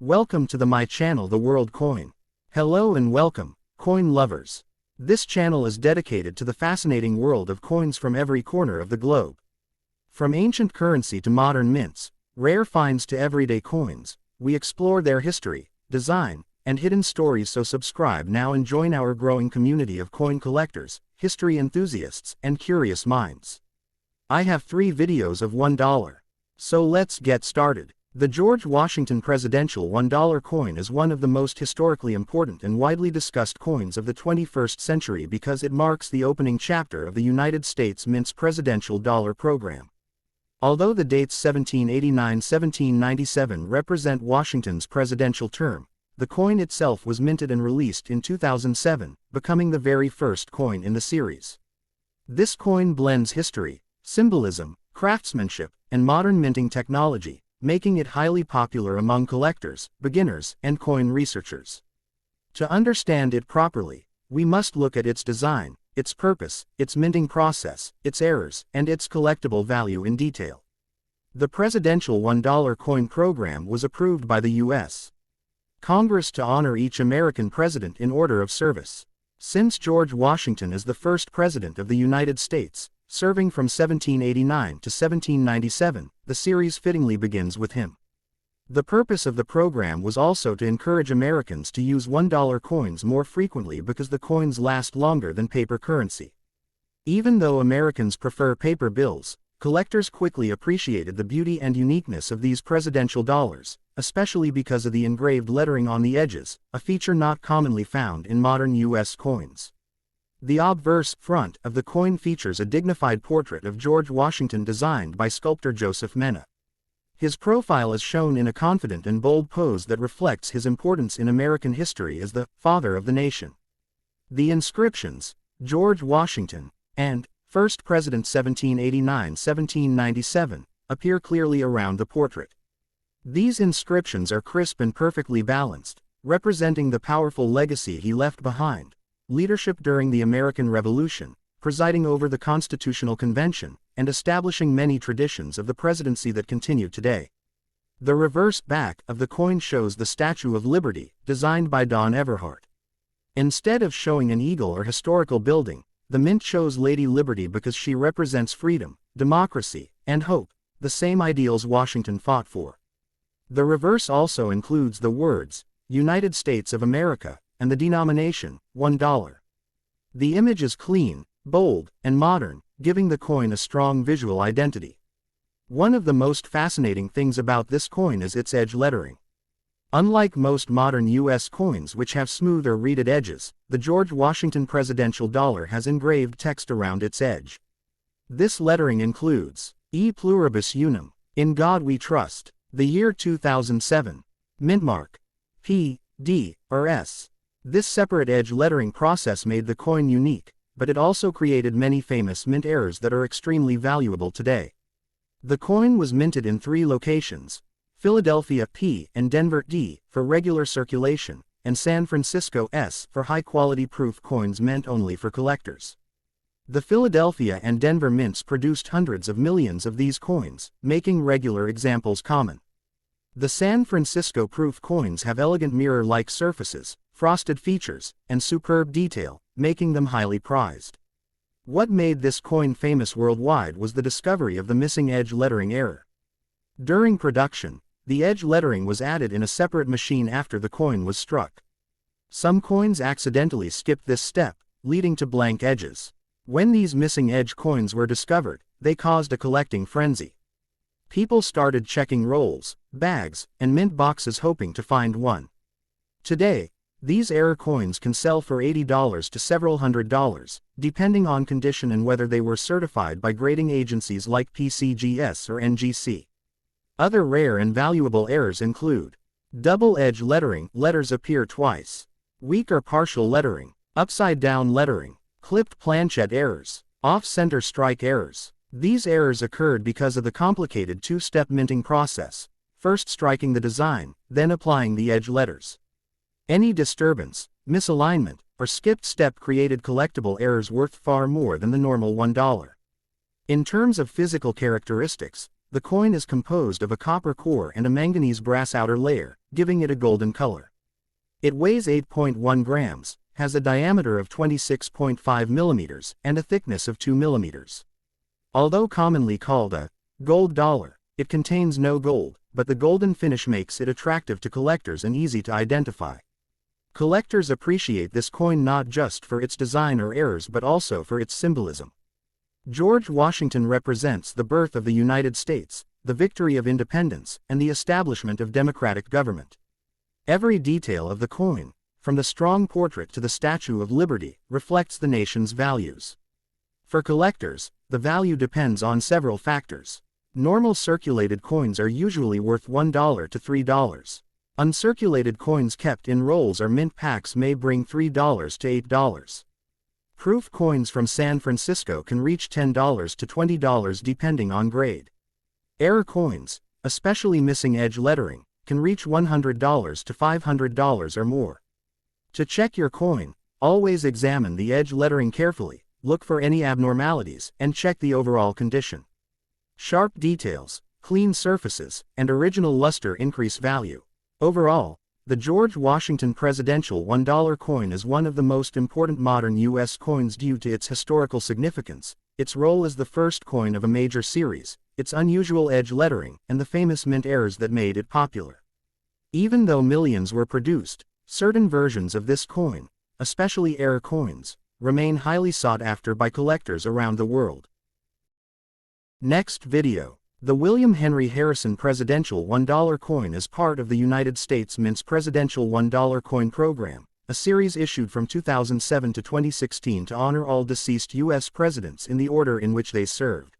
Welcome to my channel, The World Coin. Hello and welcome, coin lovers. This channel is dedicated to the fascinating world of coins from every corner of the globe. From ancient currency to modern mints, rare finds to everyday coins, we explore their history, design, and hidden stories. So subscribe now and join our growing community of coin collectors, history enthusiasts, and curious minds. I have 3 videos of $1. So let's get started. The George Washington Presidential $1 coin is one of the most historically important and widely discussed coins of the 21st century because it marks the opening chapter of the United States Mint's presidential dollar program. Although the dates 1789-1797 represent Washington's presidential term, the coin itself was minted and released in 2007, becoming the very first coin in the series. This coin blends history, symbolism, craftsmanship, and modern minting technology, making it highly popular among collectors, beginners, and coin researchers. To understand it properly, we must look at its design, its purpose, its minting process, its errors, and its collectible value in detail. The presidential $1 coin program was approved by the U.S. Congress to honor each American president in order of service. Since George Washington is the first president of the United States, serving from 1789 to 1797, the series fittingly begins with him. The purpose of the program was also to encourage Americans to use $1 coins more frequently because the coins last longer than paper currency. Even though Americans prefer paper bills, collectors quickly appreciated the beauty and uniqueness of these presidential dollars, especially because of the engraved lettering on the edges, a feature not commonly found in modern U.S. coins. The obverse front of the coin features a dignified portrait of George Washington designed by sculptor Joseph Mena. His profile is shown in a confident and bold pose that reflects his importance in American history as the father of the nation. The inscriptions, George Washington, and First President 1789-1797, appear clearly around the portrait. These inscriptions are crisp and perfectly balanced, representing the powerful legacy he left behind: leadership during the American Revolution, presiding over the Constitutional Convention, and establishing many traditions of the presidency that continue today. The reverse back of the coin shows the Statue of Liberty, designed by Don Everhart. Instead of showing an eagle or historical building, the mint shows Lady Liberty because she represents freedom, democracy, and hope, the same ideals Washington fought for. The reverse also includes the words, United States of America, and the denomination, $1. The image is clean, bold, and modern, giving the coin a strong visual identity. One of the most fascinating things about this coin is its edge lettering. Unlike most modern U.S. coins which have smooth or reeded edges, the George Washington presidential dollar has engraved text around its edge. This lettering includes, E pluribus unum, in God we trust, the year 2007, mint mark, P, D, or S. This separate edge lettering process made the coin unique, but it also created many famous mint errors that are extremely valuable today. The coin was minted in 3 locations: Philadelphia P and Denver D for regular circulation, and San Francisco S for high-quality proof coins meant only for collectors. The Philadelphia and Denver mints produced hundreds of millions of these coins, making regular examples common. The San Francisco proof coins have elegant mirror-like surfaces, frosted features, and superb detail, making them highly prized. What made this coin famous worldwide was the discovery of the missing edge lettering error. During production, the edge lettering was added in a separate machine after the coin was struck. Some coins accidentally skipped this step, leading to blank edges. When these missing edge coins were discovered, they caused a collecting frenzy. People started checking rolls, bags, and mint boxes hoping to find one. Today, these error coins can sell for $80 to several $100s, depending on condition and whether they were certified by grading agencies like PCGS or NGC. Other rare and valuable errors include double edge lettering, letters appear twice; weak or partial lettering; upside-down lettering; clipped planchette errors; off-center strike errors. These errors occurred because of the complicated 2-step minting process, first striking the design, then applying the edge letters. Any disturbance, misalignment, or skipped step created collectible errors worth far more than the normal $1. In terms of physical characteristics, The coin is composed of a copper core and a manganese brass outer layer, giving it a golden color. It weighs 8.1 grams, has a diameter of 26.5 millimeters, and a thickness of 2 millimeters. Although commonly called a gold dollar, it contains no gold, but the golden finish makes it attractive to collectors and easy to identify. Collectors appreciate this coin not just for its design or errors but also for its symbolism. George Washington represents the birth of the United States, the victory of independence, and the establishment of democratic government. Every detail of the coin, from the strong portrait to the Statue of Liberty, reflects the nation's values. For collectors, the value depends on several factors. Normal circulated coins are usually worth $1 to $3. Uncirculated coins kept in rolls or mint packs may bring $3 to $8. Proof coins from San Francisco can reach $10 to $20 depending on grade. Error coins, especially missing edge lettering, can reach $100 to $500 or more. To check your coin, always examine the edge lettering carefully, look for any abnormalities, and check the overall condition. Sharp details, clean surfaces, and original luster increase value. Overall, the George Washington Presidential $1 coin is one of the most important modern U.S. coins due to its historical significance, its role as the first coin of a major series, its unusual edge lettering, and the famous mint errors that made it popular. Even though millions were produced, certain versions of this coin, especially error coins, remain highly sought after by collectors around the world. Next video. The William Henry Harrison Presidential $1 coin is part of the United States Mint's Presidential $1 coin program, a series issued from 2007 to 2016 to honor all deceased U.S. presidents in the order in which they served.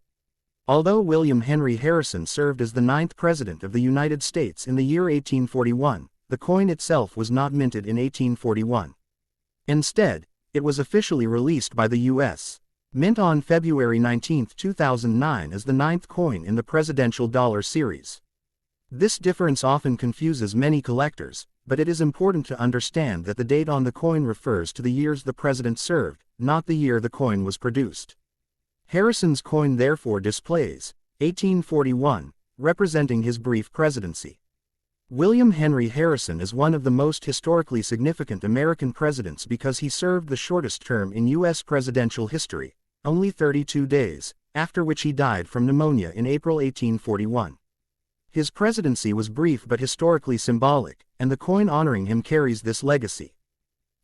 Although William Henry Harrison served as the 9th President of the United States in the year 1841, the coin itself was not minted in 1841. Instead, it was officially released by the U.S. Mint on February 19, 2009 as the 9th coin in the Presidential Dollar series. This difference often confuses many collectors, but it is important to understand that the date on the coin refers to the years the president served, not the year the coin was produced. Harrison's coin therefore displays 1841, representing his brief presidency. William Henry Harrison is one of the most historically significant American presidents because he served the shortest term in U.S. presidential history, only 32 days, after which he died from pneumonia in April 1841. His presidency was brief but historically symbolic, and the coin honoring him carries this legacy.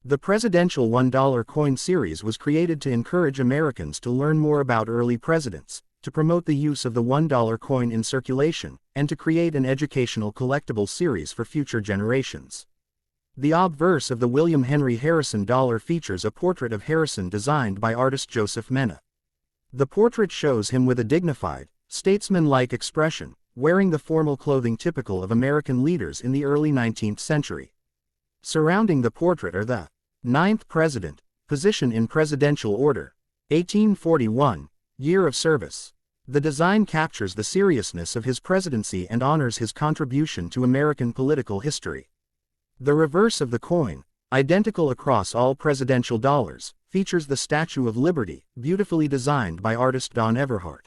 The Presidential $1 coin series was created to encourage Americans to learn more about early presidents, to promote the use of the $1 coin in circulation, and to create an educational collectible series for future generations. The obverse of the William Henry Harrison dollar features a portrait of Harrison designed by artist Joseph Mena. The portrait shows him with a dignified, statesman-like expression, wearing the formal clothing typical of American leaders in the early 19th century. Surrounding the portrait are the 9th President, position in presidential order, 1841, year of service. The design captures the seriousness of his presidency and honors his contribution to American political history. The reverse of the coin, identical across all presidential dollars, features the Statue of Liberty, beautifully designed by artist Don Everhart.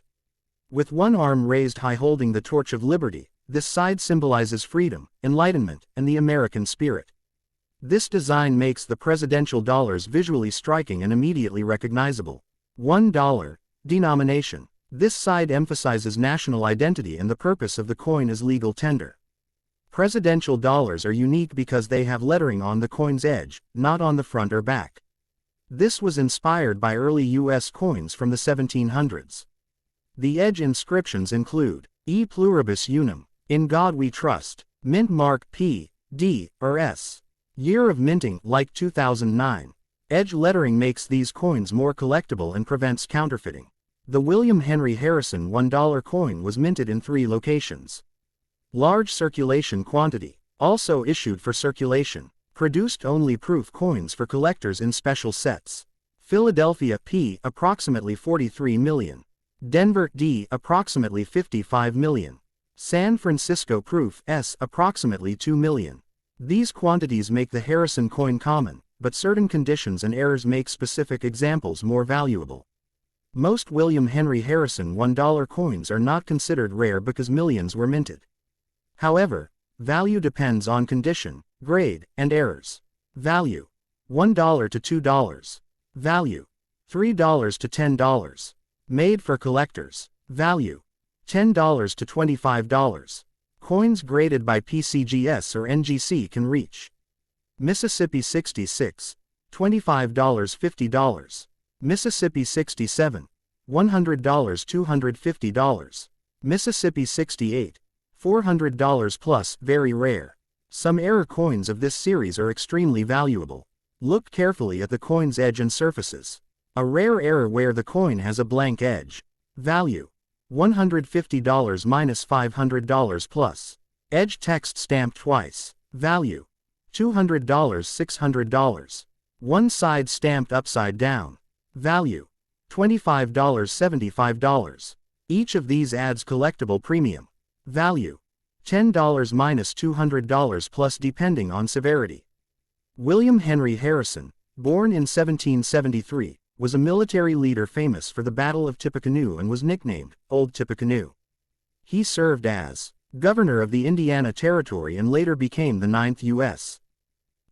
With one arm raised high holding the torch of liberty, this side symbolizes freedom, enlightenment, and the American spirit. This design makes the presidential dollars visually striking and immediately recognizable. $1 denomination. This side emphasizes national identity and the purpose of the coin as legal tender. Presidential dollars are unique because they have lettering on the coin's edge, not on the front or back. This was inspired by early U.S. coins from the 1700s. The edge inscriptions include, E pluribus unum, in God we trust, mint mark P, D, or S. Year of minting, like 2009. Edge lettering makes these coins more collectible and prevents counterfeiting. The William Henry Harrison $1 coin was minted in 3 locations. Large circulation quantity, also issued for circulation, produced only proof coins for collectors in special sets. Philadelphia P, approximately 43 million. Denver D, approximately 55 million. San Francisco proof S, approximately 2 million. These quantities make the Harrison coin common, but certain conditions and errors make specific examples more valuable. Most William Henry Harrison $1 coins are not considered rare because millions were minted. However, value depends on condition, grade, and errors. Value: $1 to $2. Value: $3 to $10. Made for collectors. Value: $10 to $25. Coins graded by PCGS or NGC can reach Mississippi 66, $25, $50. Mississippi 67, $100, $250. Mississippi 68, $400 plus, very rare. Some error coins of this series are extremely valuable. Look carefully at the coin's edge and surfaces. A rare error where the coin has a blank edge. Value: $150 minus $500 plus. Edge text stamped twice. Value: $200, $600. One side stamped upside down. Value: $25, $75. Each of these adds collectible premium. Value: $10 minus $200 plus depending on severity. William Henry Harrison, born in 1773, was a military leader famous for the Battle of Tippecanoe and was nicknamed Old Tippecanoe. He served as governor of the Indiana Territory and later became the 9th U.S.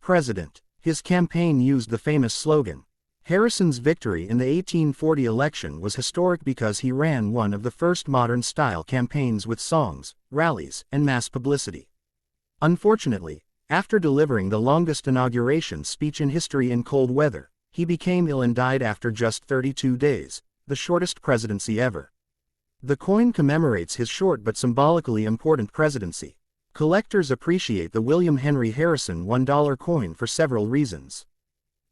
president. His campaign used the famous slogan. Harrison's victory in the 1840 election was historic because he ran one of the first modern-style campaigns with songs, rallies, and mass publicity. Unfortunately, after delivering the longest inauguration speech in history in cold weather, he became ill and died after just 32 days, the shortest presidency ever. The coin commemorates his short but symbolically important presidency. Collectors appreciate the William Henry Harrison $1 coin for several reasons.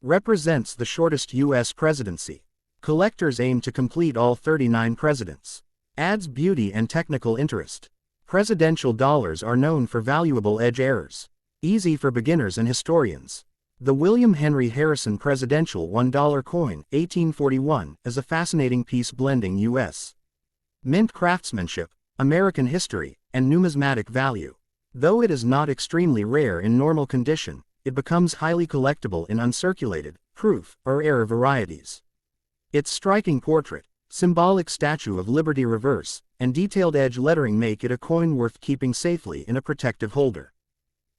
Represents the shortest U.S. presidency. Collectors aim to complete all 39 presidents. Adds beauty and technical interest. Presidential dollars are known for valuable edge errors. Easy for beginners and historians. The William Henry Harrison Presidential $1 coin, 1841, is a fascinating piece blending U.S. mint craftsmanship, American history, and numismatic value. Though it is not extremely rare in normal condition, it becomes highly collectible in uncirculated, proof, or error varieties. Its striking portrait, symbolic Statue of Liberty reverse, and detailed edge lettering make it a coin worth keeping safely in a protective holder.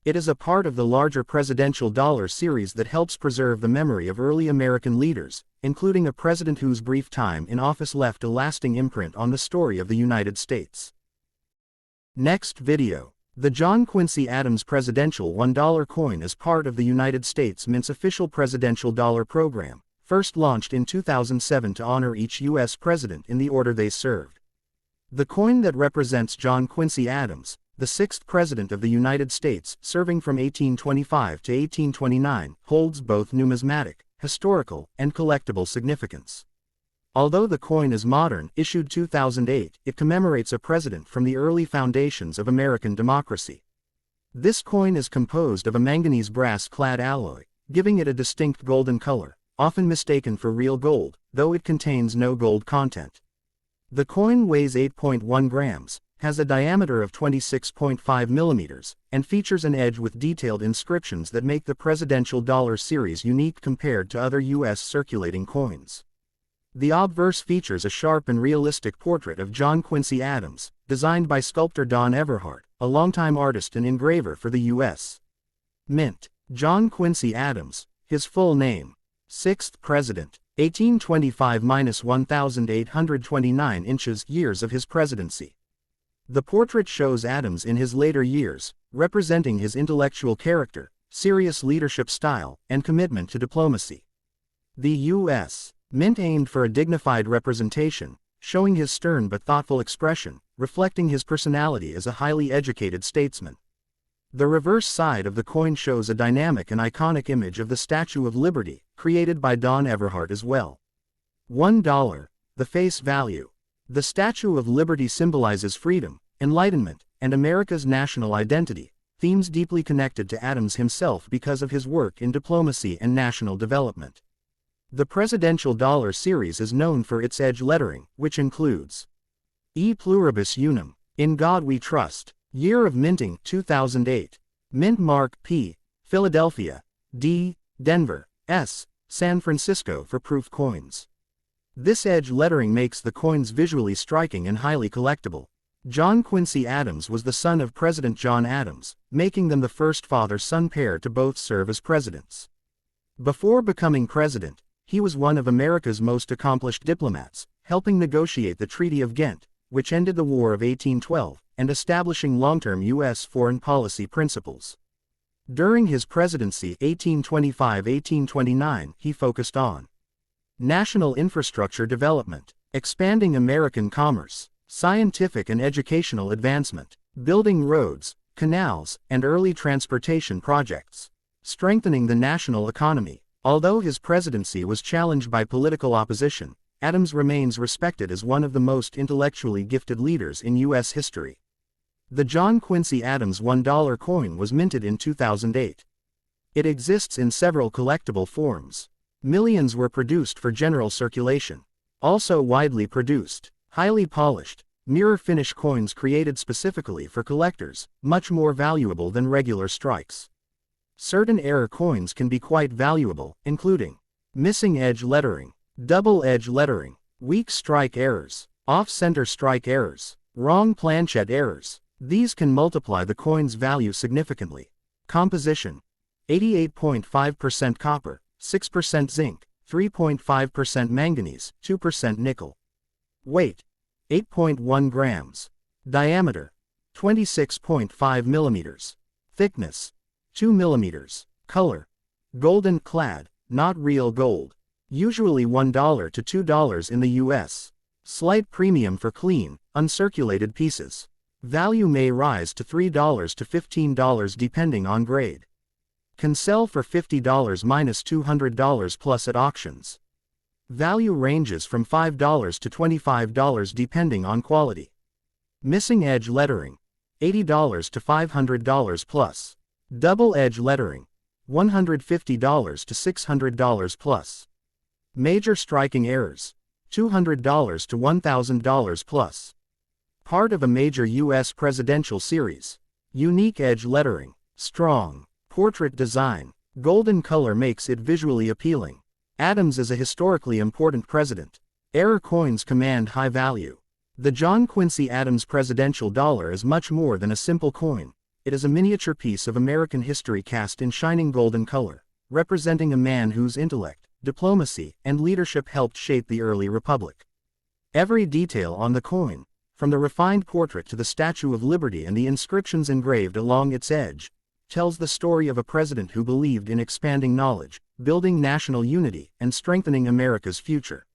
It is a part of the larger presidential dollar series that helps preserve the memory of early American leaders, including a president whose brief time in office left a lasting imprint on the story of the United States. Next video. The John Quincy Adams Presidential $1 coin is part of the United States Mint's official presidential dollar program, first launched in 2007 to honor each U.S. president in the order they served. The coin that represents John Quincy Adams, the 6th President of the United States, serving from 1825 to 1829, holds both numismatic, historical, and collectible significance. Although the coin is modern, issued 2008, it commemorates a president from the early foundations of American democracy. This coin is composed of a manganese brass-clad alloy, giving it a distinct golden color, often mistaken for real gold, though it contains no gold content. The coin weighs 8.1 grams, has a diameter of 26.5 millimeters, and features an edge with detailed inscriptions that make the presidential dollar series unique compared to other U.S. circulating coins. The obverse features a sharp and realistic portrait of John Quincy Adams, designed by sculptor Don Everhart, a longtime artist and engraver for the U.S. Mint. John Quincy Adams, his full name. 6th President, 1825–1829 inches years of his presidency. The portrait shows Adams in his later years, representing his intellectual character, serious leadership style, and commitment to diplomacy. The U.S. Mint aimed for a dignified representation, showing his stern but thoughtful expression, reflecting his personality as a highly educated statesman. The reverse side of the coin shows a dynamic and iconic image of the Statue of Liberty, created by Don Everhart as well. $1. The face value. The Statue of Liberty symbolizes freedom, enlightenment, and America's national identity, themes deeply connected to Adams himself because of his work in diplomacy and national development. The presidential dollar series is known for its edge lettering, which includes E pluribus unum, In God We Trust, Year of Minting 2008, Mint Mark P, Philadelphia, D, Denver, S, San Francisco for proof coins. This edge lettering makes the coins visually striking and highly collectible. John Quincy Adams was the son of President John Adams, making them the first father-son pair to both serve as presidents. Before becoming president, he was one of America's most accomplished diplomats, helping negotiate the Treaty of Ghent, which ended the War of 1812, and establishing long-term U.S. foreign policy principles. During his presidency 1825-1829, he focused on national infrastructure development, expanding American commerce, scientific and educational advancement, building roads, canals, and early transportation projects, strengthening the national economy. Although his presidency was challenged by political opposition, Adams remains respected as one of the most intellectually gifted leaders in U.S. history. The John Quincy Adams $1 coin was minted in 2008. It exists in several collectible forms. Millions were produced for general circulation. Also widely produced, highly polished, mirror finish coins created specifically for collectors, much more valuable than regular strikes. Certain error coins can be quite valuable, including missing edge lettering, double edge lettering, weak strike errors, off-center strike errors, wrong planchette errors. These can multiply the coin's value significantly. Composition: 88.5% copper, 6% zinc, 3.5% manganese, 2% nickel. Weight: 8.1 grams. Diameter: 26.5 millimeters. Thickness: 2 millimeters. Color: golden clad, not real gold. Usually $1 to $2 in the U.S. Slight premium for clean, uncirculated pieces. Value may rise to $3 to $15 depending on grade. Can sell for $50 minus $200 plus at auctions. Value ranges from $5 to $25 depending on quality. Missing edge lettering: $80 to $500 plus. Double edge lettering: $150 to $600 plus. Major striking errors: $200 to $1,000 plus. Part of a major U.S. presidential series. Unique edge lettering, strong portrait design, golden color makes it visually appealing. Adams is a historically important president. Error coins command high value. The John Quincy Adams presidential dollar is much more than a simple coin. It is a miniature piece of American history cast in shining golden color, representing a man whose intellect, diplomacy, and leadership helped shape the early republic. Every detail on the coin, from the refined portrait to the Statue of Liberty and the inscriptions engraved along its edge, tells the story of a president who believed in expanding knowledge, building national unity, and strengthening America's future.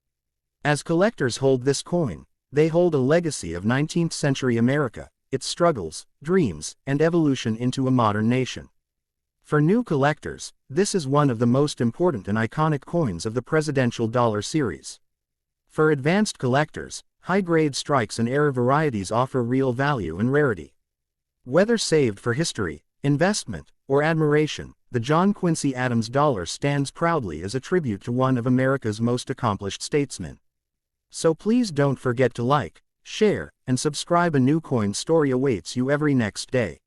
As collectors hold this coin, they hold a legacy of 19th-century America, its struggles, dreams, and evolution into a modern nation. For new collectors, this is one of the most important and iconic coins of the presidential dollar series. For advanced collectors, high-grade strikes and error varieties offer real value and rarity. Whether saved for history, investment, or admiration, the John Quincy Adams dollar stands proudly as a tribute to one of America's most accomplished statesmen. So please don't forget to like, share, and subscribe. A new coin story awaits you every next day.